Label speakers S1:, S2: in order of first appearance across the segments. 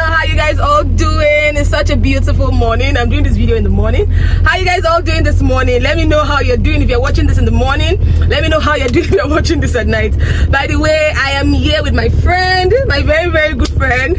S1: How you guys all doing? It's such a beautiful morning. I'm doing this video in the morning. How you guys all doing this morning? Let me know how you're doing if you're watching this in the morning. Let me know how you're doing if you're watching this at night. By the way, I am here with my friend, my very, very good friend.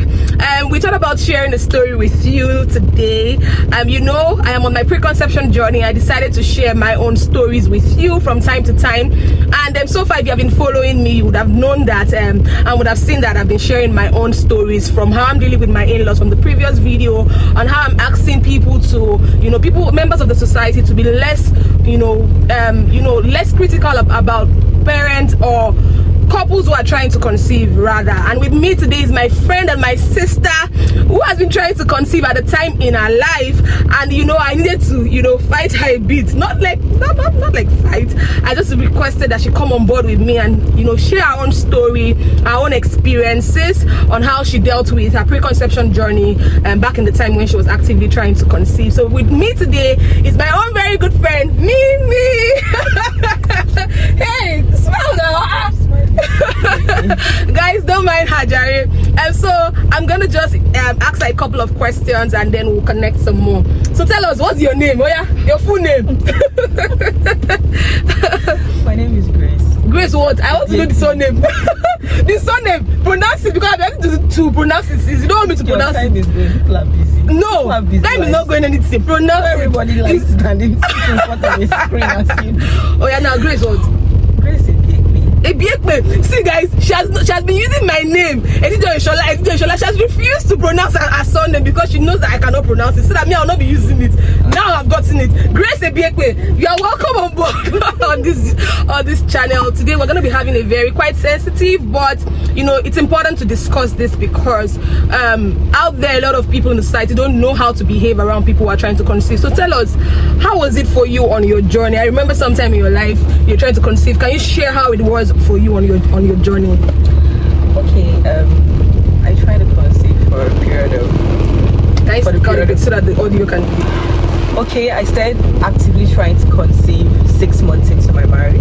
S1: We thought about sharing a story with you today. You know, I am on my preconception journey. I decided to share my own stories with you from time to time. And so far, if you have been following me, you would have known that and would have seen that I've been sharing my own stories from how I'm dealing with my in-laws from the previous video, on how I'm asking people to, members of the society to be less, less critical about parents or couples who are trying to conceive rather. And with me today is my friend and my sister who has been trying to conceive at a time in her life, and I needed to fight her a bit, not like fight. I just requested that she come on board with me and share her own story, her own experiences on how she dealt with her preconception journey back in the time when she was actively trying to conceive. So with me today is my own very good friend Mimi. Hey, smile now. Guys, don't mind her, Jerry. So I'm gonna just ask her a couple of questions and then we'll connect some more. So tell us, what's your name? Oh yeah, your full name.
S2: My name is Grace.
S1: Grace what? I want to know the surname. The surname, pronounce it, because I'm able to pronounce it. You don't want me to pronounce
S2: time
S1: it.
S2: Is going. People are busy.
S1: No,
S2: People are busy
S1: time is not going anything. Pronounce
S2: Everybody
S1: it.
S2: likes standing in front of a screen and seeing.
S1: Oh yeah, now Grace what?
S2: Grace is
S1: Ebiekpe. See guys, she has been using my name. Editor Shola. She has refused to pronounce her surname because she knows that I cannot pronounce it. So that me, I'll not be using it. Now I've gotten it. Grace Ebiekpe, you are welcome on board on this channel. Today we're gonna be having a very quite sensitive, but it's important to discuss this because out there a lot of people in the society don't know how to behave around people who are trying to conceive. So tell us, how was it for you on your journey? I remember sometime in your life you're trying to conceive. Can you share how it was for you on your journey?
S2: Okay, I tried to conceive for a period of.
S1: Nice, so that the audio can be.
S2: Okay, I started actively trying to conceive 6 months into my marriage,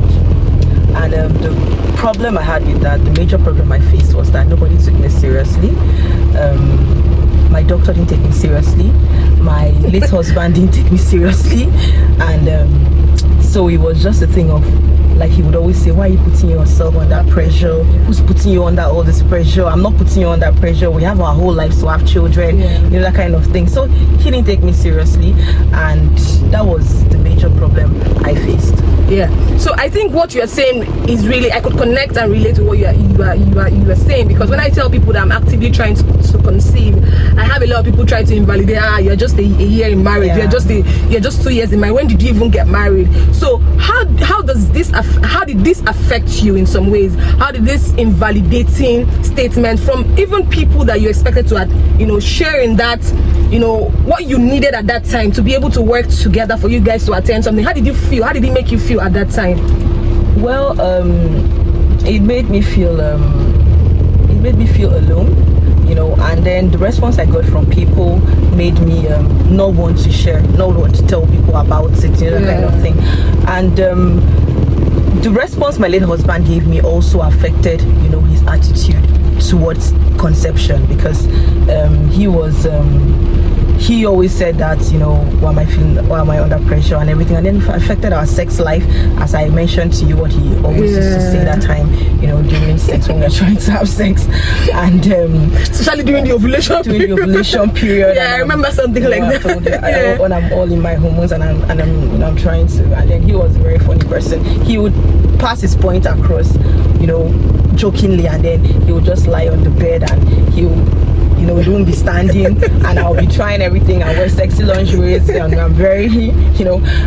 S2: and the problem I had with that, the major problem I faced, was that nobody took me seriously. My doctor didn't take me seriously. My late husband didn't take me seriously, and so it was just a thing of, like, he would always say, why are you putting yourself under pressure? Who's putting you under all this pressure? I'm not putting you under pressure. We have our whole lives to have children, that kind of thing. So he didn't take me seriously, and that was the major problem I faced.
S1: Yeah. So I think what you're saying is really, I could connect and relate to what you are saying, because when I tell people that I'm actively trying to conceive, I have a lot of people try to invalidate. You're just a year in marriage. Yeah. You're just 2 years in marriage. When did you even get married? So how did this affect you in some ways? How did this invalidating statement from even people that you expected to sharing that, what you needed at that time to be able to work together for you guys to attain something? How did you feel? How did it make you feel at that time?
S2: Well, it made me feel alone, and then the response I got from people made me not want to share, not want to tell people about it, that kind of thing. And the response my late husband gave me also affected, his attitude towards conception, because he always said that, why am I under pressure and everything, and then it affected our sex life, as I mentioned to you what he always used to say that time, during sex, when we are trying to have sex, and
S1: especially during the ovulation period.
S2: Yeah,
S1: I remember something like that.
S2: When I'm all in my hormones and I'm trying to, and then he was a very funny person. He would pass his point across, jokingly, and then he would just lie on the bed and he would, we won't be standing, and I'll be trying everything. I wear sexy lingerie, and I'm very,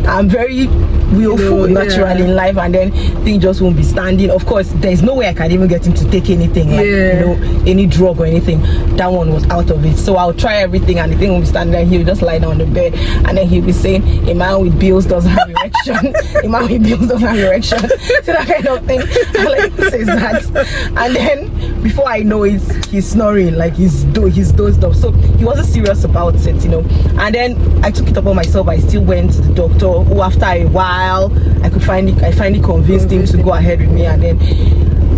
S2: I'm very willful naturally in life, and then things just won't be standing. Of course, there's no way I can even get him to take anything, like any drug or anything. That one was out of it. So I'll try everything, and the thing won't be standing. And he'll just lie down on the bed, and then he'll be saying, "A man with bills doesn't have erection. A man with bills doesn't have erection." So that kind of thing. Like, he says that, and then before I know it, he's snoring, like he's dozed off. So he wasn't serious about it, and then I took it upon myself. I still went to the doctor, who after a while I finally convinced him to go ahead with me, and then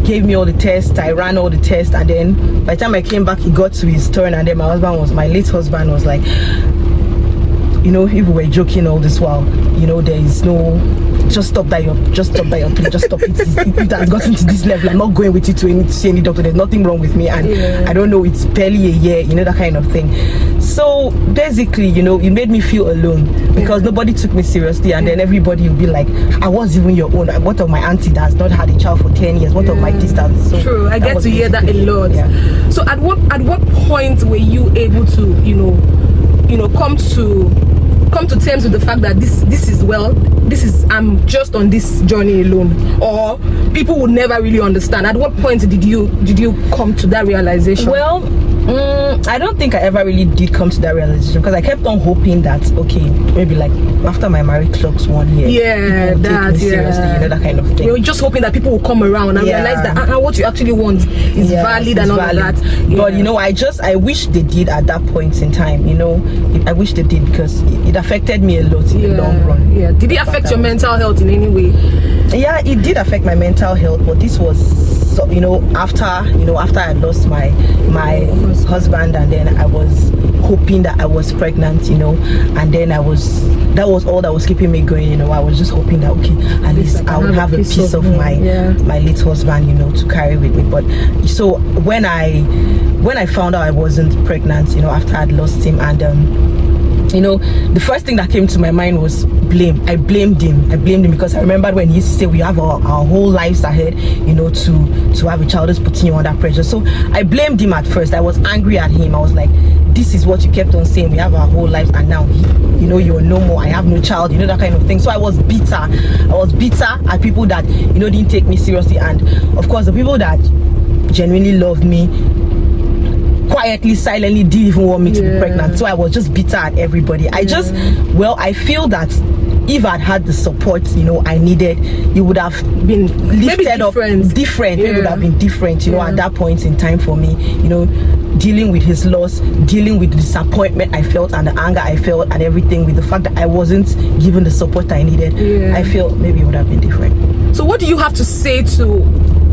S2: gave me all the tests. I ran all the tests, and then by the time I came back, he got to his turn, and then my late husband was like, you know, if we were joking all this while, you know, there is no, just stop that, just stop it. It has gotten to this level. I'm not going with you to see any doctor. There's nothing wrong with me, and I don't know, it's barely a year, you know, that kind of thing. So basically, you know, it made me feel alone because nobody took me seriously, and then everybody would be like, I was even your own. What of my auntie that has not had a child for 10 years? What of my distance? So
S1: true, I get to hear that a lot. So at what point were you able to, you know, come to terms with the fact that I'm just on this journey alone, or people would never really understand? At what point did you come to that realization?
S2: Well, I don't think I ever really did come to that realization, because I kept on hoping that, okay, maybe like after my marriage clocks 1 year, people will take me seriously, you know, that kind of thing.
S1: You're just hoping that people will come around and realize that what you actually want is valid and all of that.
S2: But you know, I wish they did at that point in time. You know, I wish they did, because it affected me a lot in the long run.
S1: Yeah. Did it affect your mental health in any way?
S2: Yeah, it did affect my mental health, but this was, you know, after I lost my husband, and then I was hoping that I was pregnant, you know, and then that was all that was keeping me going, you know. I was just hoping that, okay, at least I would have a piece of my late husband, you know, to carry with me. But so when I found out I wasn't pregnant, you know, after I'd lost him, and you know, the first thing that came to my mind was blame. I blamed him because I remembered when he used to say we have our whole lives ahead, you know, to have a child is putting you under pressure. So I blamed him at first. I was angry at him. I was like, this is what you kept on saying, we have our whole lives, and now you know, you're no more, I have no child, you know, that kind of thing. So I was bitter at people that, you know, didn't take me seriously, and of course the people that genuinely loved me quietly, silently didn't even want me to be pregnant. So I was just bitter at everybody. I feel that if I'd had the support, you know, I needed, it would have been lifted up different. It would have been different, you know, at that point in time for me, you know, dealing with his loss, dealing with the disappointment I felt and the anger I felt and everything, with the fact that I wasn't given the support I needed. I feel maybe it would have been different.
S1: So what do you have to say to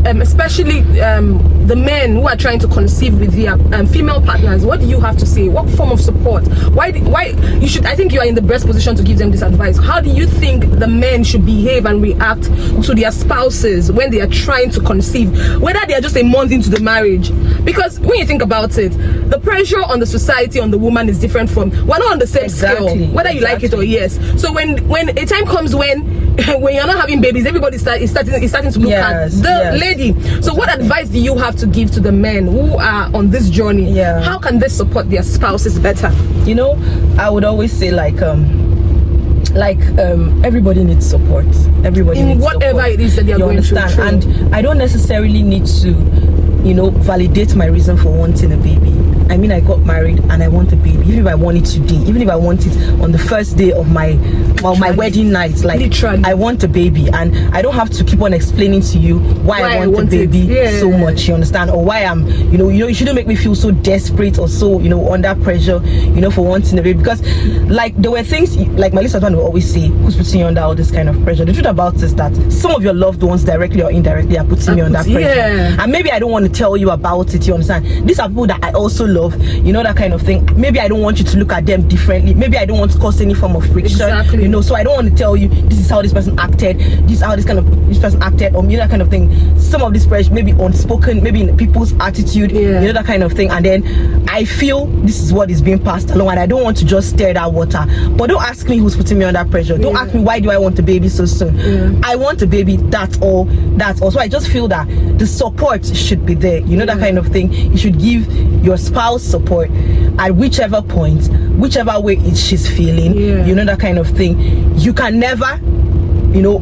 S1: especially the men who are trying to conceive with their female partners? What do you have to say? What form of support? Why you should? I think you are in the best position to give them this advice. How do you think the men should behave and react to their spouses when they are trying to conceive, whether they are just a month into the marriage? Because when you think about it, the pressure on the society on the woman is different from, we're not on the same scale, whether you like it or yes. So when a time comes when you're not having babies, everybody is starting to look at the lady. So what advice do you have to give to the men who are on this journey? How can they support their spouses better?
S2: You know, I would always say everybody needs support. Everybody needs
S1: whatever
S2: support.
S1: It is that they are going through.
S2: And I don't necessarily need to, you know, validate my reason for wanting a baby. I mean, I got married and I want a baby. Even if I want it today, even if I want it on the first day of my wedding night, like literally, I want a baby, and I don't have to keep on explaining to you why I want a baby so much, you understand, or why I'm, you know, you shouldn't make me feel so desperate or so, you know, under pressure, you know, for wanting a baby. Because like there were things like my husband will always say, who's putting you under all this kind of pressure? The truth about it is that some of your loved ones, directly or indirectly, are putting me under pressure, and maybe I don't want to tell you about it, you understand. These are people that I also love, you know, that kind of thing. Maybe I don't want you to look at them differently. Maybe I don't want to cause any form of friction, you know, so I don't want to tell you this is how this person acted, this is how this person acted, or you know, that kind of thing. Some of this pressure maybe unspoken, maybe in people's attitude, you know, that kind of thing. And then I feel this is what is being passed along, and I don't want to just stir that water. But don't ask me who's putting me under pressure. Don't ask me why do I want a baby so soon. I want a baby, that's all. So I just feel that the support should be there, you know, that kind of thing. You should give your spouse support at whichever point, whichever way she's feeling, you know, that kind of thing. You can never, you know,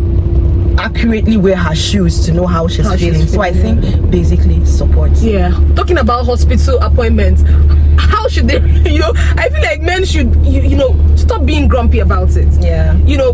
S2: accurately wear her shoes to know how she's feeling. So I think basically support.
S1: Talking about hospital appointments, how should they, you know, I feel like men men should, you know, stop being grumpy about it.
S2: Yeah.
S1: You know,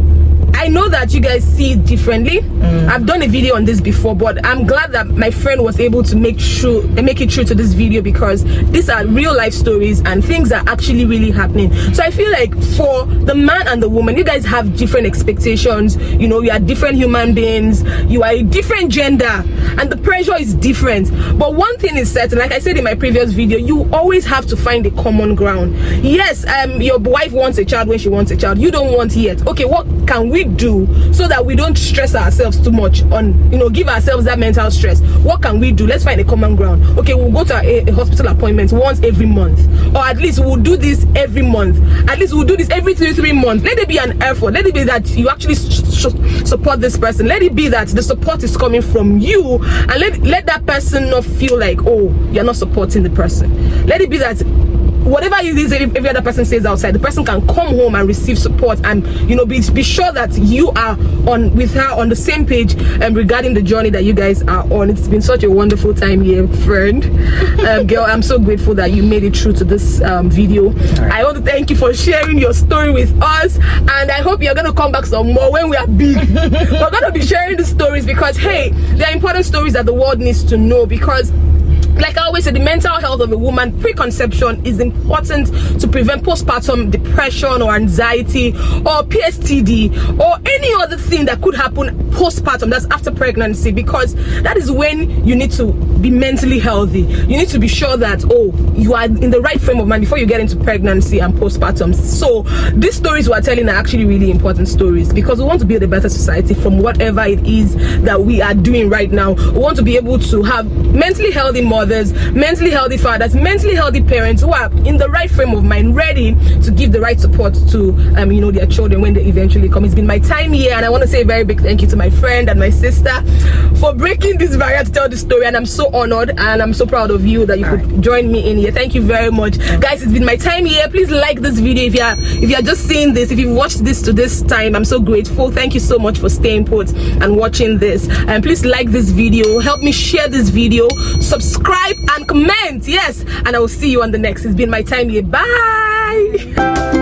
S1: I know that you guys see it differently. I've done a video on this before, but I'm glad that my friend was able to make it true to this video, because these are real life stories and things are actually really happening. So I feel like for the man and the woman, you guys have different expectations. You know, you are different human beings, you are a different gender, and the pressure is different. But one thing is certain, like I said in my previous video, you always have to find a common ground. Yes, your wife wants a child when she wants a child, you don't want yet. Okay, what can we do so that we don't stress ourselves too much on, you know, give ourselves that mental stress? What can we do? Let's find a common ground. Okay, we'll go to a hospital appointment once every month, or at least we'll do this every month, at least we'll do this every 3 months. Let it be an effort. Let it be that you actually support this person. Let it be that the support is coming from you, and let that person not feel like, oh, you're not supporting the person. Let it be that whatever it is every other person says outside, the person can come home and receive support, and, you know, be sure that you are with her on the same page regarding the journey that you guys are on. It's been such a wonderful time here, friend. Girl, I'm so grateful that you made it through to this video. Right. I want to thank you for sharing your story with us, and I hope you're going to come back some more when we are big. We're going to be sharing the stories because, hey, they are important stories that the world needs to know, because like I always say, the mental health of a woman, preconception, is important to prevent postpartum depression or anxiety or PSTD or any other thing that could happen postpartum, that's after pregnancy, because that is when you need to be mentally healthy. You need to be sure that, oh, you are in the right frame of mind before you get into pregnancy and postpartum. So these stories we're telling are actually really important stories, because we want to build a better society from whatever it is that we are doing right now. We want to be able to have mentally healthy mothers, mentally healthy fathers, mentally healthy parents who are in the right frame of mind, ready to give the right support to you know, their children when they eventually come. It's been my time here, and I want to say a very big thank you to my friend and my sister for breaking this barrier to tell the story, and I'm so honored and I'm so proud of you that you could join me in here. Thank you very much, guys. It's been my time here. Please like this video if you are just seeing this. If you've watched this to this time, I'm so grateful. Thank you so much for staying put and watching this, and please like this video, help me share this video, subscribe and comment. Yes, and I will see you on the next. It's been my time here. Bye.